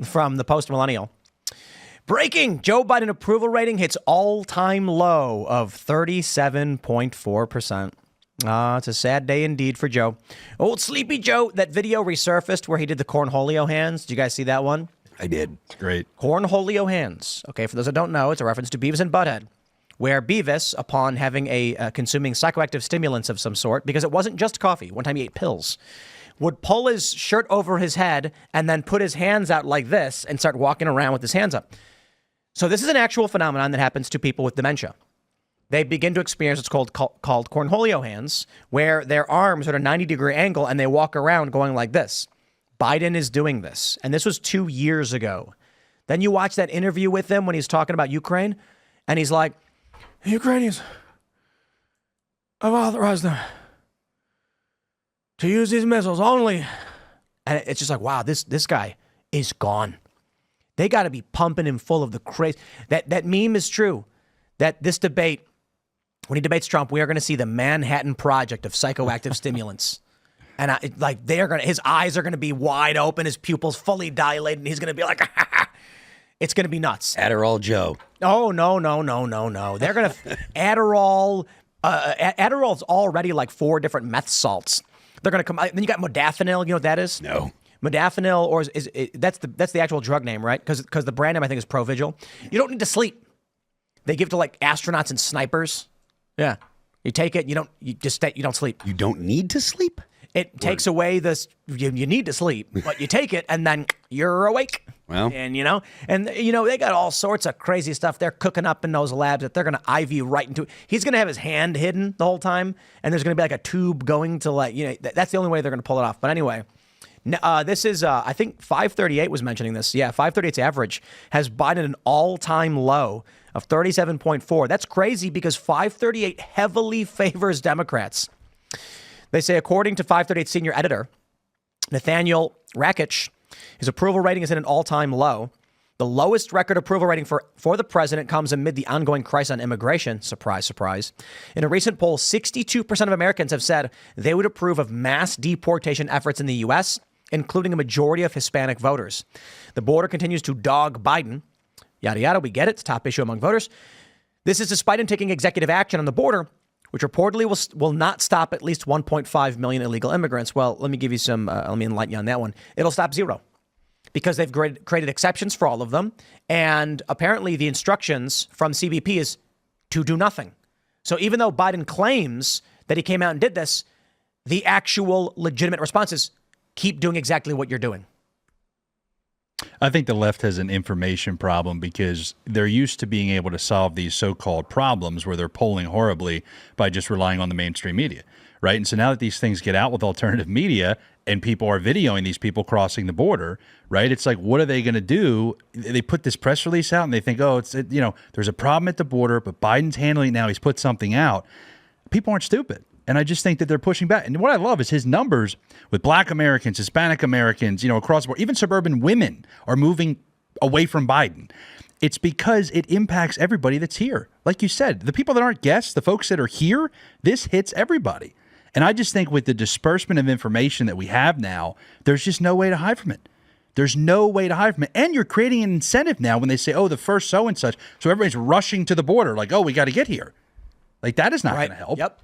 from the post-millennial. Breaking, Joe Biden approval rating hits all-time low of 37.4%. It's a sad day indeed for Joe. Old Sleepy Joe, that video resurfaced where he did the cornholio hands. Did you guys see that one? I did. It's great. Cornholio hands. Okay, for those that don't know, it's a reference to Beavis and Butthead, where Beavis, upon having consuming psychoactive stimulants of some sort, because it wasn't just coffee, one time he ate pills, would pull his shirt over his head and then put his hands out like this and start walking around with his hands up. So this is an actual phenomenon that happens to people with dementia. They begin to experience what's called cornholio hands, where their arms are at a 90-degree angle and they walk around going like this. Biden is doing this. And this was 2 years ago. Then you watch that interview with him when he's talking about Ukraine, and he's like, the Ukrainians have authorized them to use these missiles only. And it's just like, wow, this guy is gone. They got to be pumping him full of the crazy. That meme is true. That this debate, when he debates Trump, we are going to see the Manhattan Project of psychoactive stimulants. And his eyes are going to be wide open, his pupils fully dilated, and he's going to be like, it's going to be nuts. Adderall Joe. Oh, no. They're going to, Adderall's already like 4 different meth salts. They're going to come, then you got modafinil, you know what that is? No. Modafinil, or that's the actual drug name, right? Because the brand name, I think, is Provigil. You don't need to sleep. They give it to like astronauts and snipers. Yeah. You take it, you don't sleep. You don't need to sleep? It takes away this, you need to sleep, but you take it and then you're awake. Well. And, they got all sorts of crazy stuff they're cooking up in those labs that they're going to IV right into. He's going to have his hand hidden the whole time, and there's going to be like a tube going to that's the only way they're going to pull it off. But anyway, this is, I think 538 was mentioning this. Yeah, 538's average has Biden an all-time low of 37.4. That's crazy because 538 heavily favors Democrats. They say, according to 538 senior editor Nathaniel Rakich, his approval rating is at an all-time low. The lowest record approval rating for the president comes amid the ongoing crisis on immigration. Surprise, surprise. In a recent poll, 62% of Americans have said they would approve of mass deportation efforts in the U.S., including a majority of Hispanic voters. The border continues to dog Biden. Yada, yada, we get it. It's a top issue among voters. This is despite him taking executive action on the border, which reportedly will not stop at least 1.5 million illegal immigrants. Well, let me give you let me enlighten you on that one. It'll stop 0 because they've created exceptions for all of them. And apparently the instructions from CBP is to do nothing. So even though Biden claims that he came out and did this, the actual legitimate response is keep doing exactly what you're doing. I think the left has an information problem because they're used to being able to solve these so-called problems where they're polling horribly by just relying on the mainstream media, right? And so now that these things get out with alternative media and people are videoing these people crossing the border, right? It's like, what are they going to do? They put this press release out and they think, there's a problem at the border, but Biden's handling it now. He's put something out. People aren't stupid. And I just think that they're pushing back. And what I love is his numbers with Black Americans, Hispanic Americans, across the board. Even suburban women are moving away from Biden. It's because it impacts everybody that's here. Like you said, the people that aren't guests, the folks that are here, this hits everybody. And I just think with the disbursement of information that we have now, there's just no way to hide from it. There's no way to hide from it. And you're creating an incentive now when they say, the first so and such. So everybody's rushing to the border like, we got to get here. Like that is not going to help. Yep.